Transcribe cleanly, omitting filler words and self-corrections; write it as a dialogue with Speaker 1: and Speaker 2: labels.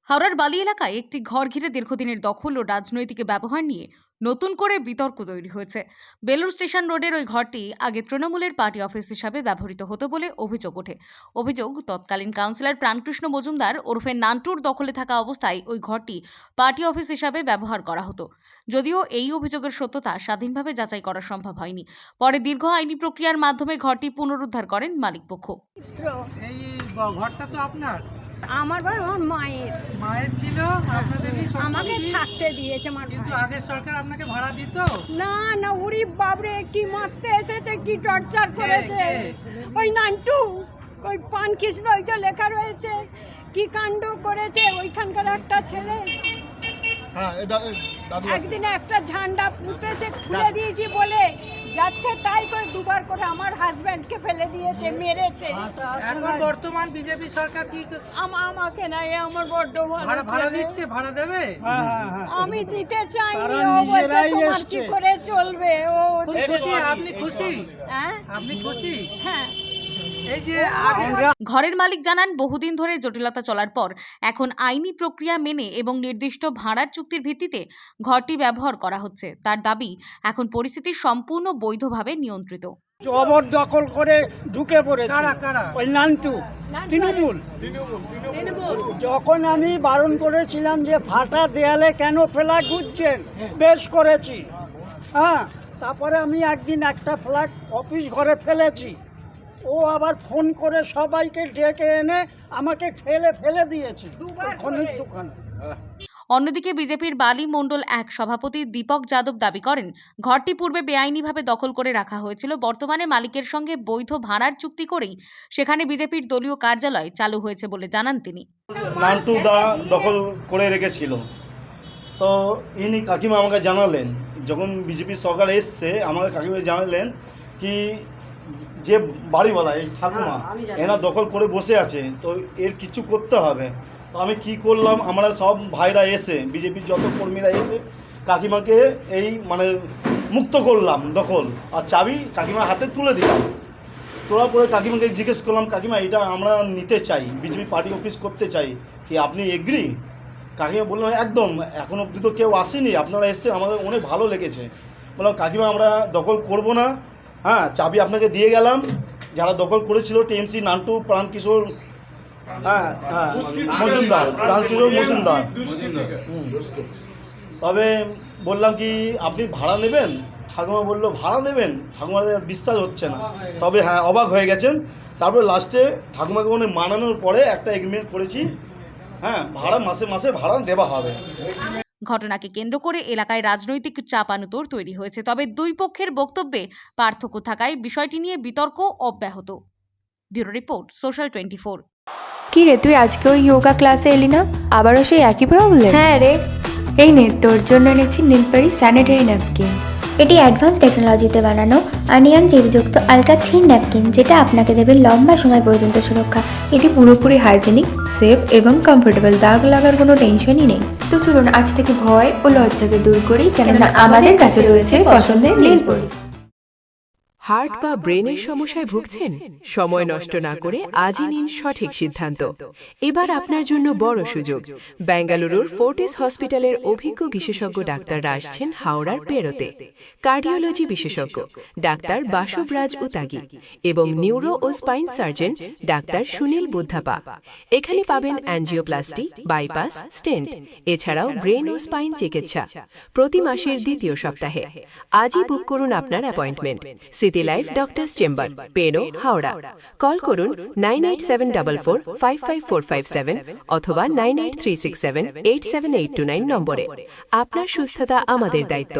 Speaker 1: হাওড়ার বালি এলাকায় একটি ঘর ঘিরে দীর্ঘদিনের দখল ও রাজনৈতিক ব্যবহার নিয়ে নতুন করে বিতর্ক তৈরি হয়েছে। বেলুর স্টেশন রোডের ওই ঘরটি আগে তৃণমূলের পার্টি অফিস হিসাবে ব্যবহৃত হতো বলে অভিযোগ ওঠে। অভিযোগ, তৎকালীন কাউন্সিলর প্রাণকৃষ্ণ মজুমদার ওরফে নান্টুর দখলে থাকা অবস্থায় ওই ঘরটি পার্টি অফিস হিসাবে ব্যবহার করা হতো। যদিও এই অভিযোগের সত্যতা স্বাধীনভাবে যাচাই করা সম্ভব হয়নি। পরে দীর্ঘ আইনি প্রক্রিয়ার মাধ্যমে ঘরটি পুনরুদ্ধার করেন মালিকপক্ষ।
Speaker 2: এই ঘরটা তো আপনার?
Speaker 3: আমার ভাই আমার মায়ের
Speaker 2: ছিল, আপনাদেরই
Speaker 3: আমাকে থাকতে দিয়েছে আমার
Speaker 2: কিন্তু
Speaker 3: ভাই।
Speaker 2: আগের সরকার আপনাকে ভাড়া দিত?
Speaker 3: না না, উড়ি বাবরে কি মারতে এসেছে, কি টর্চার করেছে। ওই নান্টু, ওই পান কৃষ্ণ, ওই যে লেখা রয়েছে কি কাণ্ড করেছে ওইখানকার একটা ছেলে। একদিনে একটা ঝান্ডা পুঁতেছে, খুলে দিয়েছি বলে যাচ্ছে তাই করে দুবার করে আমার হাজবেন্ডকে ফেলে দিয়েছে, মেরেছে।
Speaker 2: এখন বর্তমান বিজেপি সরকার কি
Speaker 3: আমাকে নাই, আমার বড্ড
Speaker 2: ভাড়া দিচ্ছে, ভাড়া দেবে?
Speaker 3: আমি দিতে চাইনি, ও বলছে তোমার কি করে চলবে। ও
Speaker 2: খুশি? আপনি খুশি?
Speaker 3: হ্যাঁ
Speaker 2: আপনি খুশি?
Speaker 3: হ্যাঁ।
Speaker 2: এই যে
Speaker 1: ঘরের মালিক জানান, বহুদিন ধরে জটিলতা চলার পর এখন আইনি প্রক্রিয়া মেনে এবং নির্দিষ্ট ভাড়ার চুক্তির ভিত্তিতে ঘরটি ব্যবহার করা হচ্ছে। তার দাবি, এখন পরিস্থিতি সম্পূর্ণ বৈধভাবে নিয়ন্ত্রিত।
Speaker 4: জবরদখল করে ঢুকে পড়েছে ওই নান্টু, তৃণমূল। যখন আমি বারণ করেছিলাম যে ফাটা দেয়ালে কেন ফ্ল্যাগ গুঁজছেন, বেশ করেছি। হ্যাঁ, তারপরে আমি একদিন একটা ফ্ল্যাগ অফিস ঘরে ফেলেছি। ও আবার ফোন করে সবাইকে ডেকে এনে আমাকে ফেলে দিয়েছে খনির দোকানে।
Speaker 1: অন্যদিকে বিজেপির বালি মণ্ডল 1 সভাপতি দীপক যাদব দাবি করেন, ঘরটি পূর্বে বেআইনিভাবে দখল করে রাখা হয়েছিল। বর্তমানে মালিকের সঙ্গে বৈধ ভাড়ার চুক্তি করেই সেখানে বিজেপির দলীয় কার্যালয় চালু হয়েছে বলে জানান তিনি।
Speaker 5: নান্টু দা দখল করে রেখেছিল, তো ইনি কাকিমা আমাকে জানালেন, যখন বিজেপি সরকার এসছে আমাকে কাকিমা জানালেন কি যে বাড়িওয়ালা এই ঠাকুমা এরা দখল করে বসে আছে, তো এর কিছু করতে হবে। তো আমি কি করলাম, আমরা সব ভাইরা এসে, বিজেপির যত কর্মীরা এসে কাকিমাকে এই মুক্ত করলাম দখল, আর চাবি কাকিমার হাতে তুলে দিলাম। তোলার পরে কাকিমাকে জিজ্ঞেস করলাম, কাকিমা এটা আমরা নিতে চাই, বিজেপি পার্টি অফিস করতে চাই, কি আপনি এগ্রি? কাকিমা বললেন একদম, এখন অবধি তো কেউ আসেনি, আপনারা এসছেন, আমাদের অনেক ভালো লেগেছে। বললাম কাকিমা আমরা দখল করব না, হ্যাঁ চাবি আপনাকে দিয়ে গেলাম। যারা দখল করেছিল টিএমসি, নান্টু, প্রাণকিশোর মজুমদার, প্রাণকিশোর মজুমদার। তবে বললাম কি আপনি ভাড়া নেবেন? ঠাকুমা বললো ভাড়া নেবেন? ঠাকুমাদের বিশ্বাস হচ্ছে না, তবে হ্যাঁ অবাক হয়ে গেছেন। তারপরে লাস্টে ঠাকুমাকে মানানোর পরে একটা এগ্রিমেন্ট করেছি, হ্যাঁ ভাড়া মাসে মাসে ভাড়া দেওয়া হবে।
Speaker 1: ঘটনাকে কেন্দ্র করে এলাকায় রাজনৈতিক চাপানুতোর তৈরি হয়েছে। তবে দুই পক্ষের বক্তব্যে পার্থক্য থাকায় বিষয়টি নিয়ে বিতর্ক অব্যাহত। Bureau report, social 24।
Speaker 6: কি রে, তুই আজকে ওই যোগা ক্লাসে এলি না? আবারও সেই একই প্রবলেম?
Speaker 7: হ্যাঁ রে,
Speaker 6: এই নে তোর জন্য এনেছি নীলপরি স্যানিটারি ন্যাপকিন।
Speaker 7: এটি অ্যাডভান্স টেকনোলজিতে বানানো আনিয়ন জীবযুক্ত আলট্রা থিন ন্যাপকিন, যেটা আপনাকে দেবে লম্বা সময় পর্যন্ত সুরক্ষা।
Speaker 6: এটি পুরোপুরি হাইজেনিক, সেফ এবং কমফোর্টেবল। দাগ লাগার কোনো টেনশনই নেই। তো চলুন আজ থেকে ভয় ও লজ্জাকে দূর করি, কেননা আমাদের কাছে রয়েছে পছন্দের নীলপরি।
Speaker 8: হার্ট বা ব্রেনের সমস্যায় ভুগছেন? সময় নষ্ট না করে আজই নিন সঠিক সিদ্ধান্ত। এবার আপনার জন্য বড় সুযোগ। বেঙ্গালুরুর ফোর্টিস হসপিটালের অভিজ্ঞ বিশেষজ্ঞ ডাক্তাররা আসছেন হাওড়ার পেরোতে। কার্ডিওলজি বিশেষজ্ঞ ডাক্তার বাসুবরাজ উতাগি এবং নিউরো ও spine surgeon doctor Sunil Buddhapa. এখানে পাবেন অ্যাঞ্জিওপ্লাস্টি, বাইপাস, স্টেন্ট, এছাড়াও ব্রেন ও স্পাইন চিকিৎসা প্রতি মাসের দ্বিতীয় সপ্তাহে। আজই বুক করুন আপনার appointment. City life doctors chamber, Pero, Howrah. Call করুন 9874455457 অথবা 9836787829 নম্বরে। আপনার সুস্থতা আমাদের দায়িত্ব।